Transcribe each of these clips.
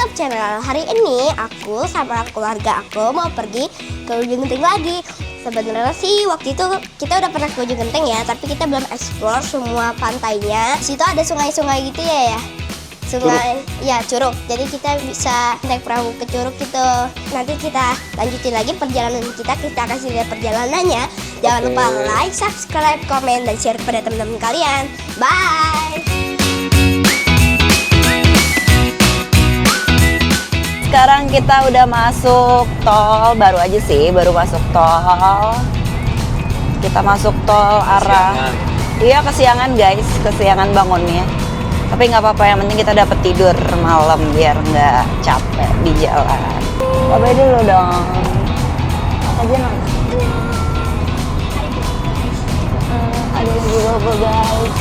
YouTube channel. Hari ini aku sama keluarga aku mau pergi ke Ujung Genteng lagi. Sebenarnya sih waktu itu kita udah pernah ke Ujung Genteng ya, tapi kita belum explore semua pantainya. Di situ ada sungai-sungai gitu ya. Sungai, ya curug. Jadi kita bisa naik perahu ke curug gitu. Nanti kita lanjutin lagi perjalanan kita. Kita kasih lihat perjalanannya. Jangan lupa like, subscribe, komen, dan share pada teman-teman kalian. Bye. Sekarang kita udah masuk tol, baru aja sih, baru masuk tol. Kita masuk tol arah, iya kesiangan guys, kesiangan bangunnya. Tapi nggak apa-apa, yang penting kita dapat tidur malam biar nggak capek di jalan. Bye dulu dong. Aja nong. Ada yang juga guys.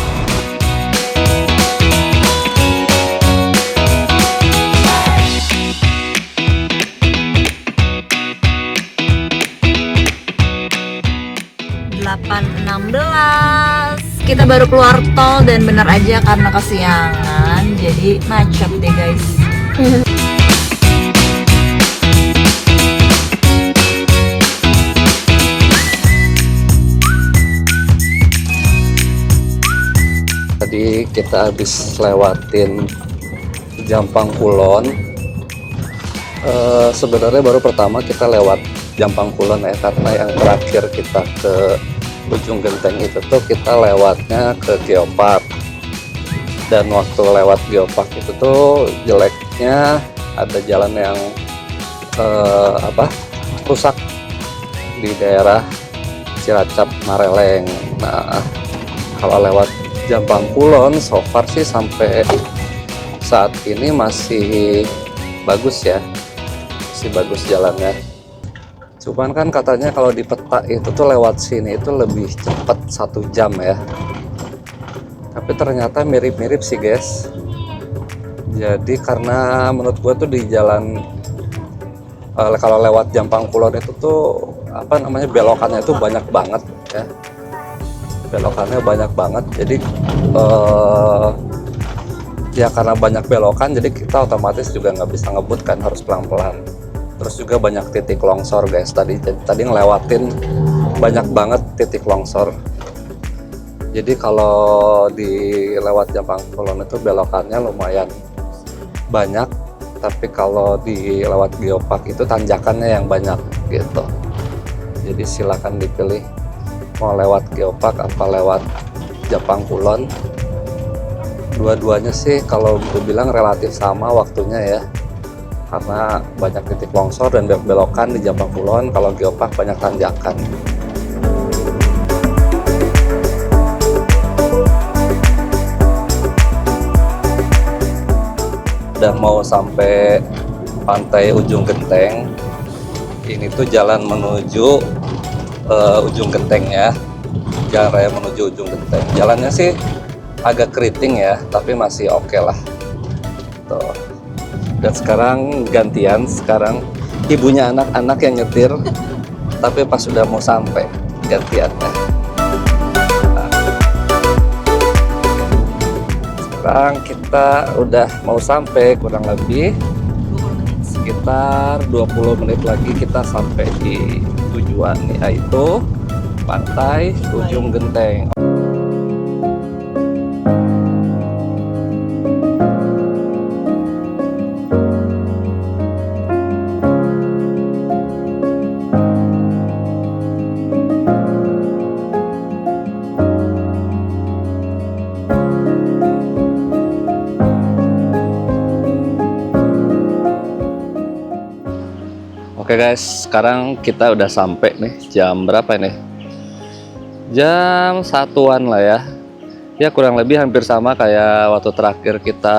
Kita baru keluar tol dan bener aja karena kesiangan jadi macet deh guys. Tadi kita habis lewatin Jampang Kulon. Sebenarnya baru pertama kita lewat Jampang Kulon ya, karena yang terakhir kita ke Ujung Genteng itu tuh kita lewatnya ke Geopark. Dan waktu lewat Geopark itu tuh jeleknya ada jalan yang rusak di daerah Cilacap Mareleng. Nah, kalau lewat Jampang Kulon so far sih sampai saat ini masih bagus ya, masih bagus jalannya. Cuman kan katanya kalau di peta itu tuh lewat sini itu lebih cepat 1 jam ya. Tapi ternyata mirip-mirip sih guys. Jadi karena menurut gua tuh di jalan kalau lewat Jampang Kulon itu tuh belokannya itu banyak banget ya. Belokannya banyak banget. Jadi ya karena banyak belokan jadi kita otomatis juga nggak bisa ngebut kan, harus pelan-pelan. Terus juga banyak titik longsor guys, tadi ngelewatin banyak banget titik longsor. Jadi kalau di lewat Jampang Kulon itu belokannya lumayan banyak, tapi kalau di lewat Geopark itu tanjakannya yang banyak gitu. Jadi silakan dipilih mau lewat Geopark apa lewat Jampang Kulon. Dua-duanya sih kalau gue bilang relatif sama waktunya ya, karena banyak titik longsor dan belokan di Jampang Kulon. Kalau Geopark banyak tanjakan. Udah mau sampai pantai Ujung Genteng. Ini tuh jalan menuju Ujung Genteng ya, jalan raya menuju Ujung Genteng. Jalannya sih agak keriting ya, tapi masih oke lah tuh. Dan sekarang gantian, sekarang ibunya anak-anak yang nyetir, tapi pas sudah mau sampai gantiannya. Sekarang kita udah mau sampai, kurang lebih sekitar 20 menit lagi kita sampai di tujuan, yaitu Pantai Ujung Genteng. Oke guys, sekarang kita udah sampai nih. Jam berapa nih? Jam 1-an lah ya. Ya kurang lebih hampir sama kayak waktu terakhir kita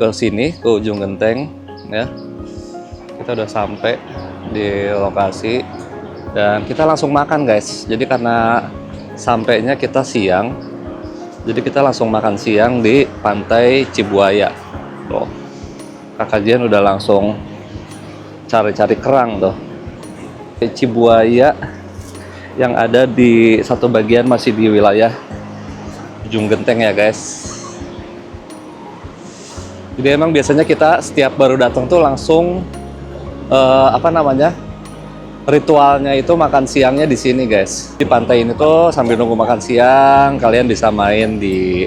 ke sini, ke Ujung Genteng ya. Kita udah sampai di lokasi dan kita langsung makan guys. Jadi karena sampainya kita siang, jadi kita langsung makan siang di Pantai Cibuaya. Tuh, Kakak Jian udah langsung cari-cari kerang tuh. Cibuaya yang ada di satu bagian masih di wilayah Ujung Genteng ya guys. Jadi emang biasanya kita setiap baru datang tuh langsung apa namanya, ritualnya itu makan siangnya di sini guys. Di pantai ini tuh sambil nunggu makan siang kalian bisa main di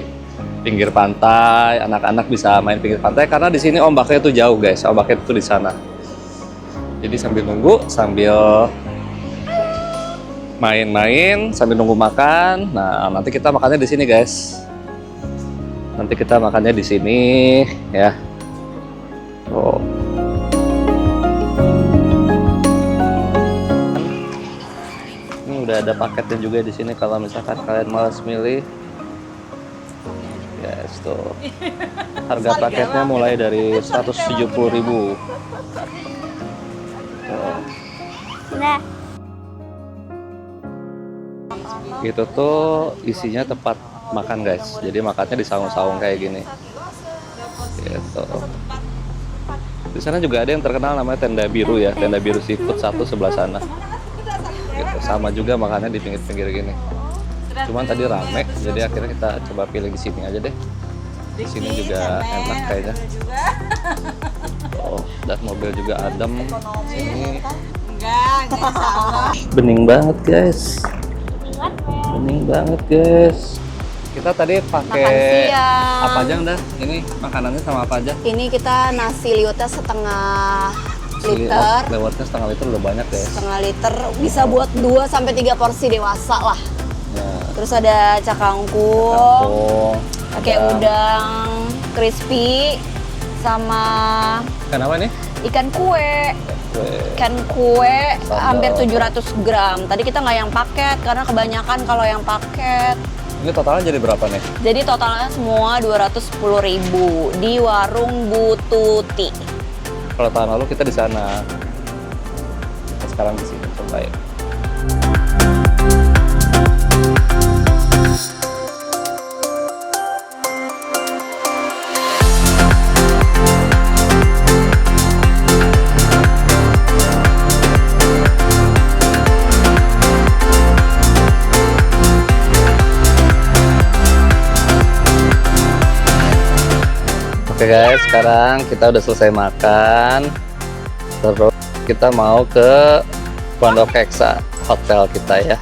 pinggir pantai, anak-anak bisa main pinggir pantai karena di sini ombaknya tuh jauh guys, ombaknya tuh di sana. Jadi sambil nunggu, sambil main-main, sambil nunggu makan. Nah, nanti kita makannya di sini guys. Nanti kita makannya di sini ya. Oh. Ini udah ada paketnya juga di sini kalau misalkan kalian malas milih. Yes, tuh. Harga paketnya mulai dari 170.000. Nah, Itu tuh isinya tempat makan guys. Jadi makannya di saung-saung kayak gini. Gitu. Di sana juga ada yang terkenal namanya Tenda Biru ya, Tenda Biru Seafood 1 sebelah sana. Gitu. Sama juga makannya di pinggir-pinggir gini. Cuman tadi rame, jadi akhirnya kita coba pilih di sini aja deh. Di sini juga enak kayaknya. Oh, dan mobil juga adem. Ini bening banget guys. Bening banget guys. Kita tadi pakai Makan siang. apa aja udah? Ini makanannya sama apa aja? Ini kita nasi liwetnya setengah liter. Lewatnya setengah liter udah banyak guys. Setengah liter bisa buat 2 sampai 3 porsi dewasa lah. Ya, Terus ada cakangkung, kangkung, pakai udang crispy, sama Kenapa nih? ikan kue. Ikan kue hampir 700 gram. Tadi kita nggak yang paket karena kebanyakan kalau yang paket. Ini totalnya jadi berapa nih? Jadi totalnya semua 210.000 di warung Bu Tuti. Kalau tahun lalu kita di sana. Kita sekarang di sini cobain. Oke guys, sekarang kita udah selesai makan. Terus kita mau ke Pondok Heksa, hotel kita ya.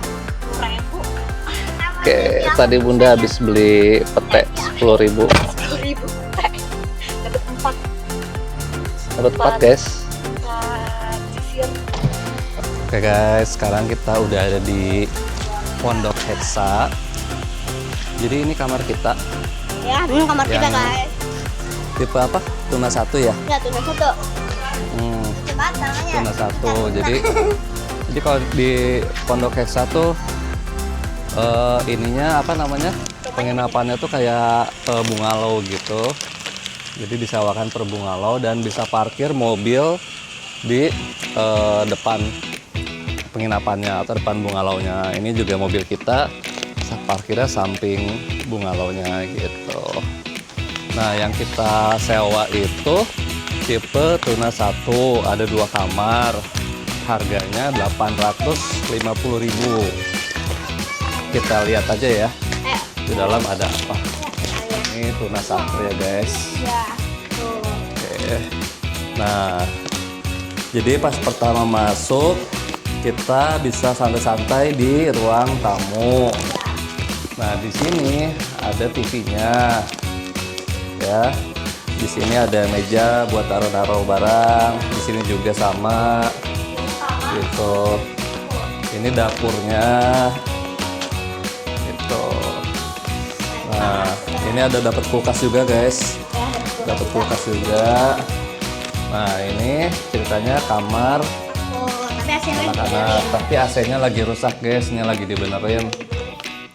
Oke, tadi Bunda habis beli pete 10.000. Dapat 4 guys. Oke guys, sekarang kita udah ada di Pondok Heksa. Jadi ini kamar kita. ya, ini kamar kita Yang- guys. Tipe apa? Tuna 1 ya? Ya, tunda satu. Cepat namanya. Tuna 1. Jadi kalau di Pondok Heksa tuh ininya apa namanya? Penginapannya tuh kayak bungalow gitu. Jadi disewakan per bungalow dan bisa parkir mobil di depan penginapannya atau depan bungalownya. Ini juga mobil kita parkirnya samping bungalownya gitu. Nah, yang kita sewa itu tipe Tuna 1, ada 2 kamar. Harganya 850.000. Kita lihat aja ya. Ayo. Di dalam ada apa. Ini Tuna 1 ya, guys. Ya, tuh. Oke. Nah, jadi pas pertama masuk kita bisa santai-santai di ruang tamu. Nah, di sini ada TV-nya. Ya. Di sini ada meja buat taruh-taruh barang. Di sini juga sama. Gitu. Ini dapurnya. Gitu. Nah, ini ada dapat kulkas juga, guys. Dapat kulkas juga. Nah, ini ceritanya kamar Oh, tapi hasilnya anak-anak, tapi AC-nya lagi rusak guys, ini lagi dibenerin.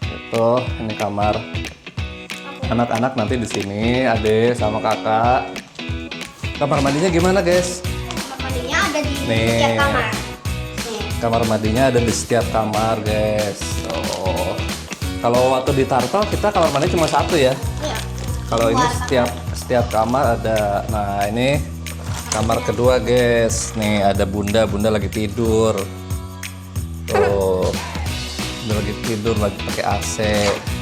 Itu, ini kamar anak-anak nanti di sini, adek sama kakak. Kamar mandinya gimana guys? kamar mandinya ada di Nih. setiap kamar. Nih. Kamar mandinya ada di setiap kamar guys. Oh, kalau waktu di Tartel kita kamar mandi cuma 1 ya. Iya. Kalau ini setiap kamar ada. Nah, ini kamar kedua guys. Nih ada bunda lagi tidur. Tuh, bunda lagi tidur lagi pakai AC.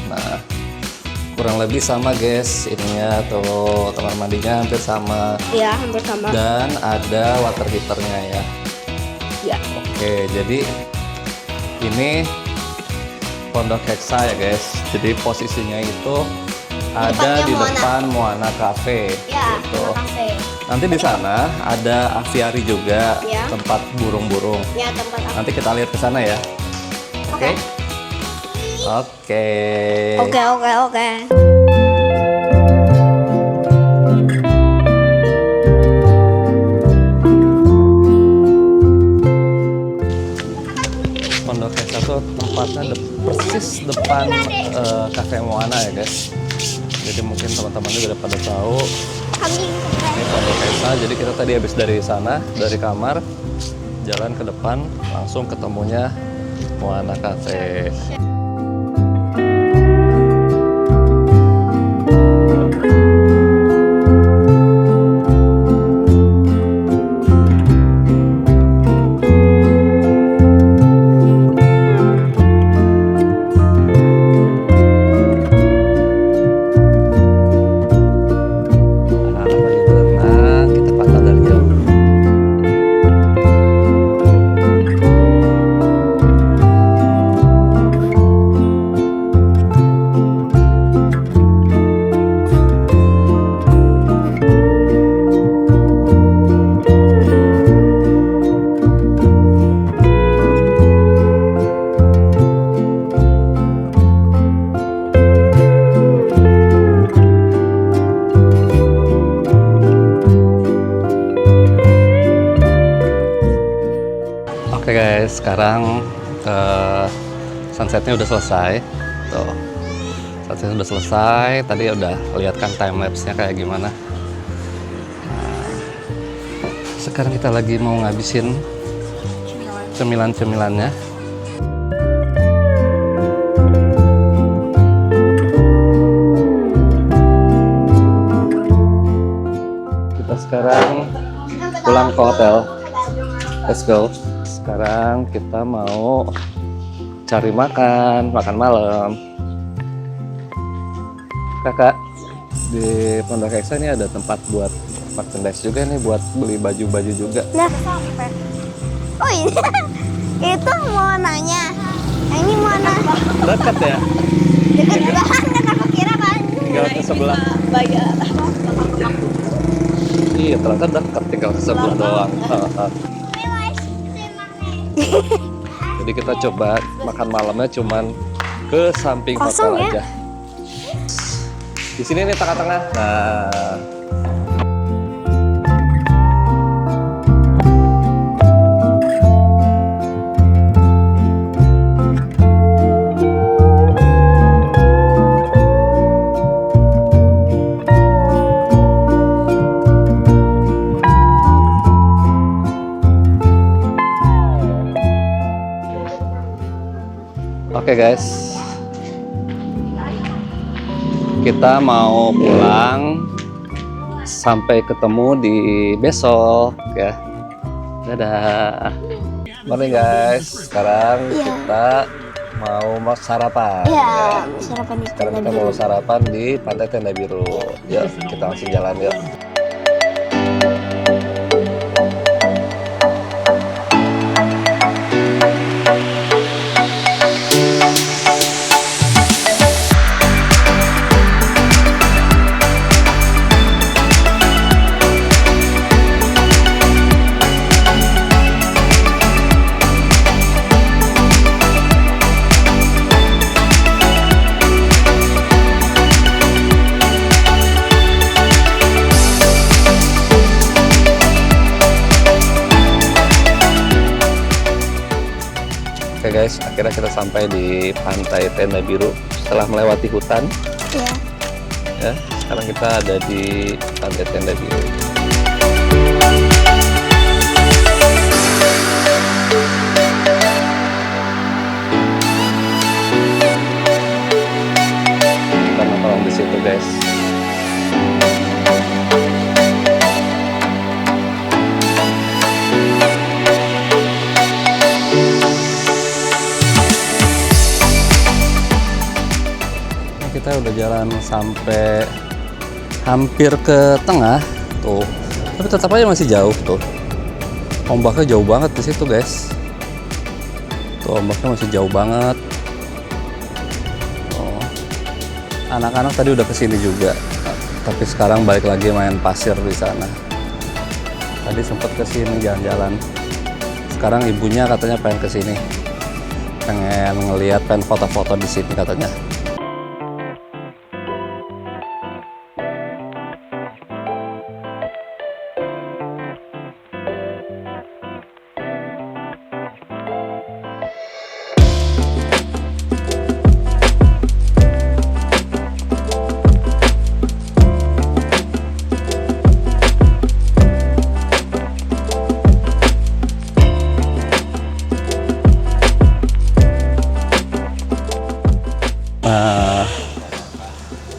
Nah, kurang lebih sama guys, ininya tuh kamar mandinya hampir sama. Iya, hampir sama. Dan ada water heaternya ya. Ya. Oke, jadi ini Pondok Hexa ya guys. Jadi posisinya itu ada di depan Moana Cafe. Ya, gitu. Moana Cafe. Nanti di sana ada aviari juga, Ya. tempat burung-burung. Ya, tempat apa? Nanti kita lihat ke sana ya. Oke. Oke. Oke. Pondok Hexa tuh tempatnya persis depan Cafe Moana ya guys. Jadi mungkin teman-teman juga udah pada tahu ini Pondok Hexa. Jadi kita tadi habis dari sana, dari kamar, jalan ke depan, langsung ketemunya Moana Cafe. Anak-anak lagi berenang, kita pantau dari jauh. Oke guys, sekarang sunsetnya udah selesai. Tuh, sunsetnya udah selesai. Tadi udah lihat kan time lapse-nya kayak gimana. Nah, sekarang kita lagi mau ngabisin cemilan-cemilannya. Kita sekarang pulang ke hotel. Let's go. Sekarang kita mau cari makan malam. Kakak, di Pondok Hexa ini ada tempat buat merchandise juga nih, buat beli baju-baju juga. Nah, oh ini itu mau nanya. Yang ini mau nanya. Dekat ya? Dekat banget, aku kira kan. Tinggal ke sebelah. Bayar. Iya, ternyata dekat, tinggal ke sebelah doang. Jadi kita coba makan malamnya cuman ke samping Kosong hotel ya? aja. Di sini nih tengah-tengah. Nah, oke guys, kita mau pulang, sampai ketemu di besok ya. Dadah. Morning guys, sekarang kita mau sarapan. Iya, sarapan di Sekarang Tenda kita mau Biru. sarapan di Pantai Tenda Biru. Yuk, kita langsung jalan yuk. Oke guys, akhirnya kita sampai di Pantai Tenda Biru setelah melewati hutan. Iya. Ya, sekarang kita ada di Pantai Tenda Biru. Kita nongkrong di situ guys. Kita udah jalan sampai hampir ke tengah tuh, tapi tetap aja masih jauh tuh. Ombaknya jauh banget di situ guys. Tuh ombaknya masih jauh banget. Oh, anak-anak tadi udah kesini juga, tapi sekarang balik lagi main pasir di sana. Tadi sempat kesini jalan-jalan. Sekarang ibunya katanya pengen kesini, pengen ngeliat, pengen foto-foto di sini katanya. Nah,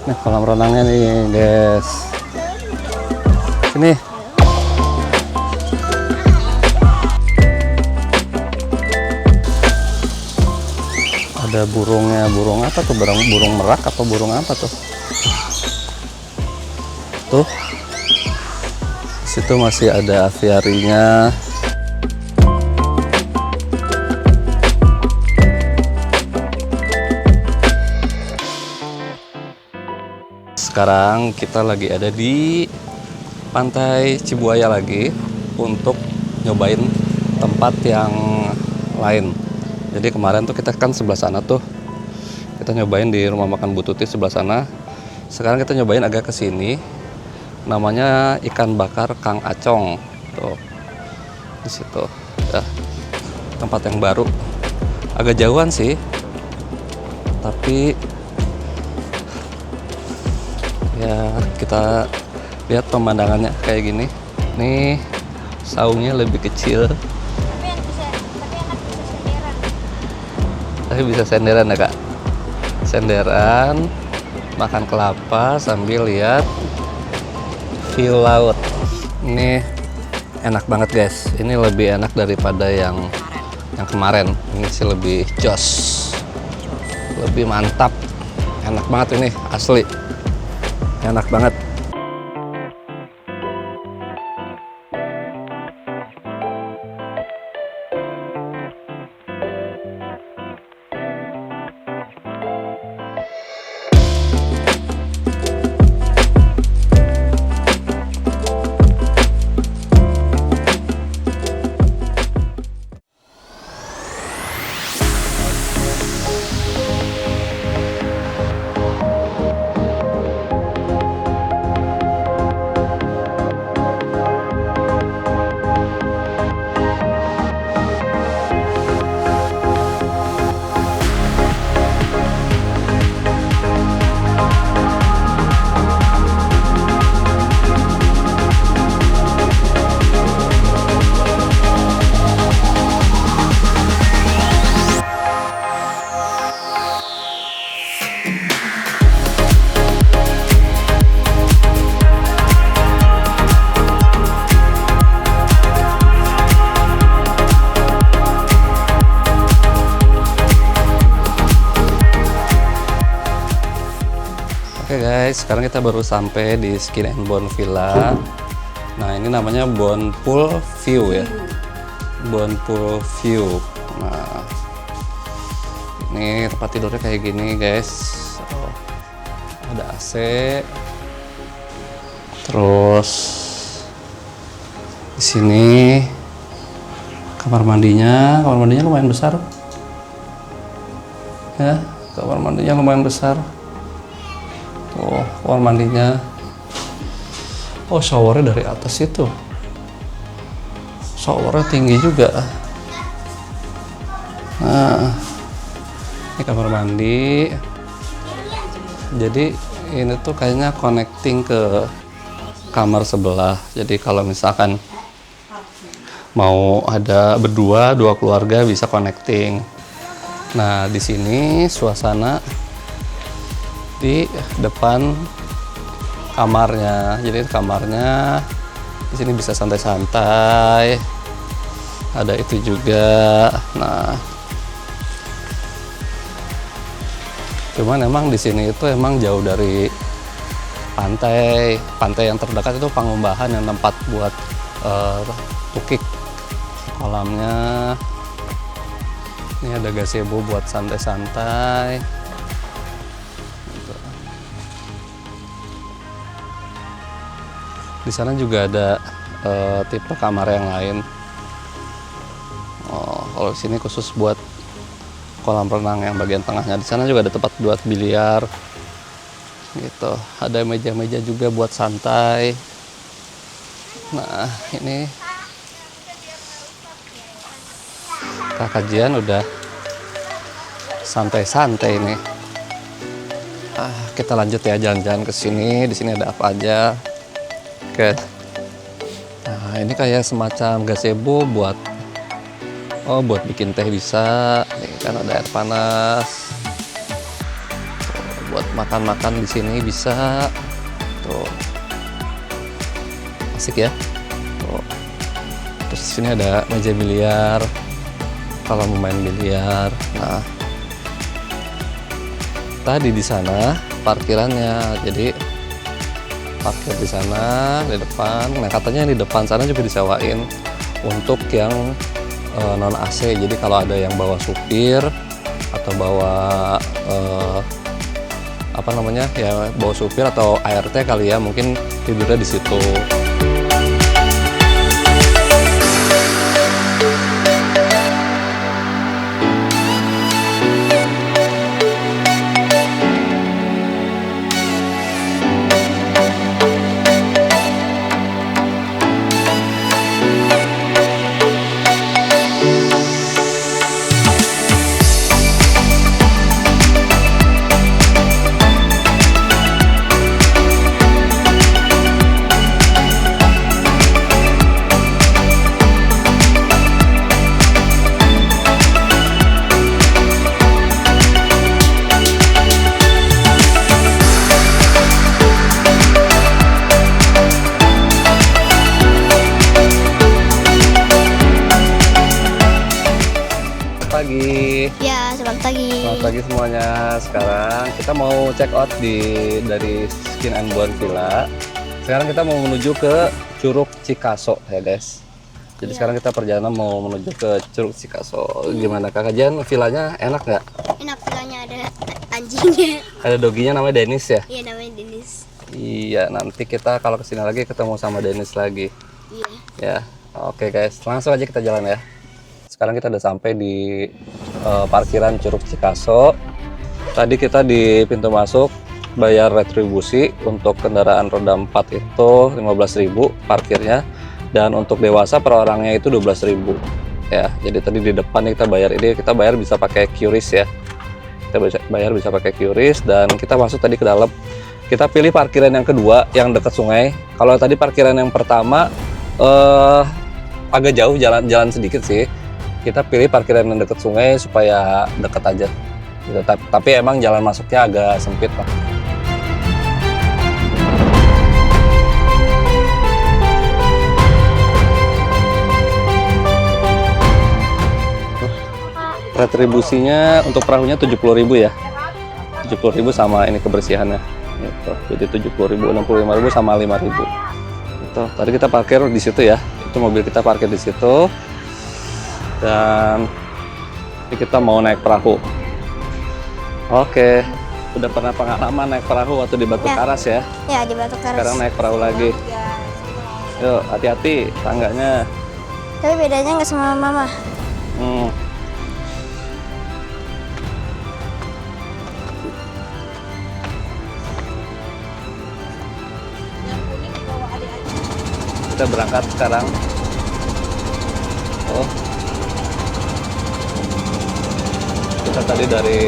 ini kolam renangnya nih guys. Sini. Ada burungnya, burung apa tuh? Burung merak atau burung apa tuh? Tuh. Situ masih ada aviarinya. Sekarang kita lagi ada di Pantai Cibuaya lagi untuk nyobain tempat yang lain. Jadi kemarin tuh kita kan sebelah sana tuh, kita nyobain di rumah makan Bu Tuti sebelah sana. Sekarang kita nyobain agak ke sini, namanya ikan bakar Kang Acong. Tuh di situ ya, tempat yang baru, agak jauhan sih, tapi ya kita lihat pemandangannya kayak gini. Nih saungnya lebih kecil, tapi bisa senderan ya kak, senderan makan kelapa sambil lihat view laut. Ini enak banget guys, ini lebih enak daripada yang kemarin. Ini sih lebih jos, lebih mantap, enak banget ini asli. Enak banget. Oke guys, sekarang kita baru sampai di Skin and Bone Villa. Nah ini namanya Bone Pool View ya, Bone Pool View. Nah ini tempat tidurnya kayak gini guys. Oh, ada AC. Terus di sini kamar mandinya lumayan besar. Ya, kamar mandinya lumayan besar. Oh, kamar mandinya. Oh, showernya dari atas itu. Showernya tinggi juga. Nah, ini kamar mandi. Jadi ini tuh kayaknya connecting ke kamar sebelah. Jadi kalau misalkan mau ada berdua, dua keluarga bisa connecting. Nah, di sini suasana di depan kamarnya. Jadi kamarnya di sini bisa santai-santai. Ada itu juga. Nah, Cuman emang di sini itu emang jauh dari pantai. Pantai yang terdekat itu Pangumbahan yang tempat buat tukik kolamnya. Ini ada gazebo buat santai-santai. Gitu. Di sana juga ada tipe kamar yang lain. Oh, kalau sini khusus buat kolam renang yang bagian tengahnya. Di sana juga ada tempat buat biliar. Gitu. Ada meja-meja juga buat santai. Nah, ini Kakak Jian udah santai-santai nih. Kita lanjut ya jalan-jalan ke sini. Di sini ada apa aja? Oke. Nah, ini kayak semacam gazebo buat buat bikin teh bisa. Nih kan ada air panas. Buat makan-makan di sini bisa. Tuh. Asik ya. Tuh. Terus di sini ada meja biliar. Kalau mau main biliar. Nah, tadi di sana parkirannya, jadi parkir di sana di depan. Nah, katanya di depan sana juga disewain untuk yang non AC. Jadi kalau ada yang bawa supir atau bawa apa namanya ya, bawa supir atau ART kali ya, mungkin tidurnya di situ. Pagi. Ya, selamat pagi. Selamat pagi semuanya. Sekarang kita mau check out dari Skin and Bone Villa. Sekarang kita mau menuju ke Curug Cikaso ya guys. Jadi sekarang kita perjalanan mau menuju ke Curug Cikaso. Gimana Kakak Jan? Villanya enak nggak? Enak, villanya ada anjingnya. Ada doginya namanya Dennis ya? Iya, namanya Denis. Iya, nanti kita kalau kesini lagi ketemu sama Dennis lagi. Iya. Ya, oke guys, langsung aja kita jalan ya. Sekarang kita udah sampai di parkiran Curug Cikaso. Tadi kita di pintu masuk bayar retribusi. Untuk kendaraan roda 4 itu 15.000 parkirnya, dan untuk dewasa per orangnya itu 12.000 ya. Jadi tadi di depan kita bayar ini, kita bayar bisa pakai QRIS ya. Kita bayar bisa pakai QRIS, dan kita masuk tadi ke dalam. Kita pilih parkiran yang kedua yang dekat sungai. Kalau tadi parkiran yang pertama agak jauh, jalan sedikit sih. Kita pilih parkiran yang dekat sungai supaya dekat aja gitu. Tapi emang jalan masuknya agak sempit lah. Retribusinya untuk perahunya 70.000 ya. 70.000 sama ini kebersihannya gitu. Jadi 70.000, 65.000 sama 5.000 gitu. Tadi kita parkir di situ ya. Itu mobil kita parkir di situ. Dan ini kita mau naik perahu. Oke, udah pernah pengalaman naik perahu waktu di Batu Karas ya? Ya, di Batu Karas. Sekarang naik perahu lagi. Yuk, hati-hati tangganya. Tapi bedanya nggak sama mama. Kita berangkat sekarang. Oh. Kita tadi dari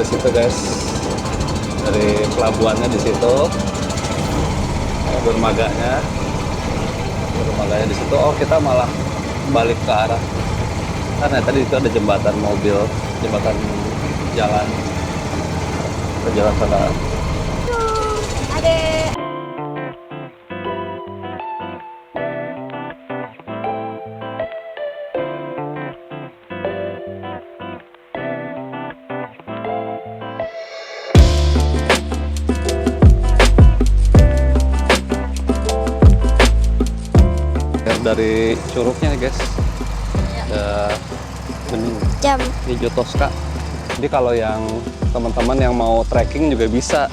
situ guys, dari pelabuhannya di situ, dermaganya di situ. Oh, kita malah balik ke arah karena tadi itu ada jembatan mobil, jembatan jalan ke jalan sana. Adek. dilihat dari curugnya nih guys, ada bening Jam. hijau Tosca. Jadi kalau yang teman-teman yang mau trekking juga bisa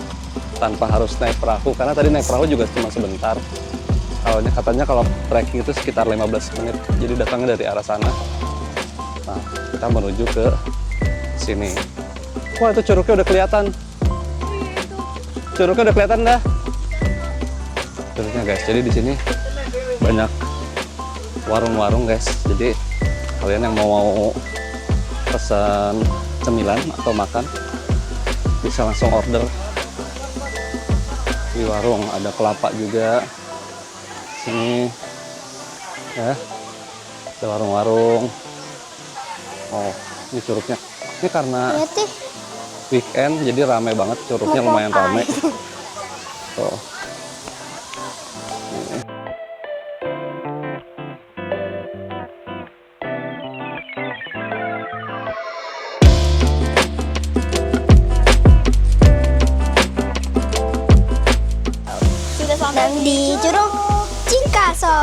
tanpa harus naik perahu, karena tadi naik perahu juga cuma sebentar. Kalau katanya kalau trekking itu sekitar 15 menit, jadi datangnya dari arah sana. Nah, kita menuju ke sini. Wah, itu curugnya udah kelihatan. Curugnya udah kelihatan dah. Curugnya guys, jadi di sini banyak warung-warung guys. Jadi kalian yang mau pesan cemilan atau makan bisa langsung order di warung. Ada kelapa juga sini ya, ada warung-warung. Oh, ini curugnya ini karena Lihat deh. weekend jadi ramai banget, curugnya lumayan ramai. Tuh. Sudah sampai Dan di Curug Cikaso.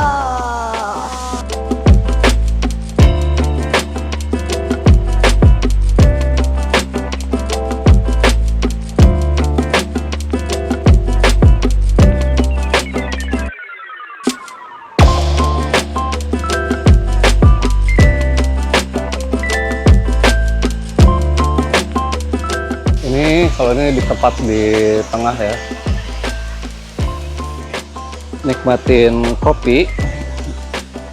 Ini kalau ini di tempat di tengah ya, nikmatin kopi,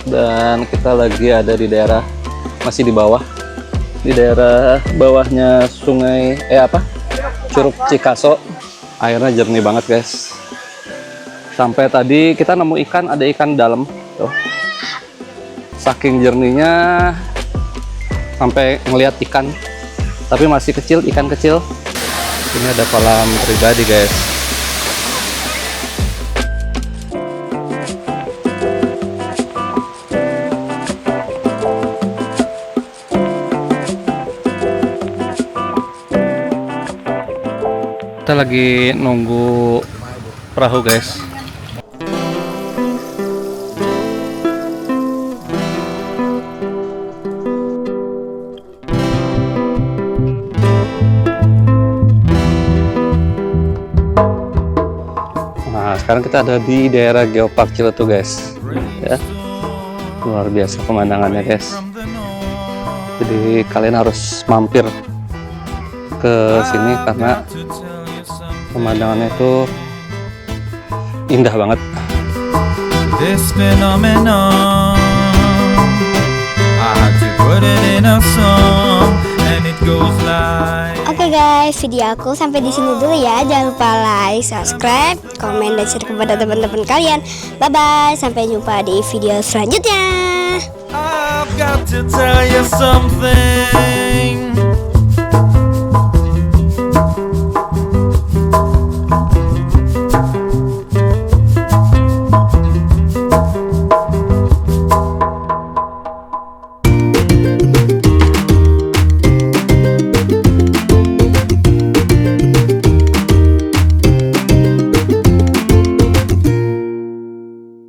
dan kita lagi ada di daerah, masih di bawah, di daerah bawahnya sungai Curug Cikaso. Airnya jernih banget guys. Sampai tadi kita nemu ikan, ada ikan dalam tuh, saking jernihnya sampai ngelihat ikan, tapi masih kecil, ikan kecil. Ini ada kolam pribadi guys. Kita lagi nunggu perahu guys. Nah, sekarang kita ada di daerah Geopark Ciletuh guys. Ya, luar biasa pemandangannya guys. Jadi kalian harus mampir ke sini karena pemandangannya itu indah banget. This phenomenon, I had to put it in a song, and it goes like. Oke guys, video aku sampai di sini dulu ya. Jangan lupa like, subscribe, komen, dan share kepada teman-teman kalian. Bye bye, sampai jumpa di video selanjutnya. I've got to tell you something.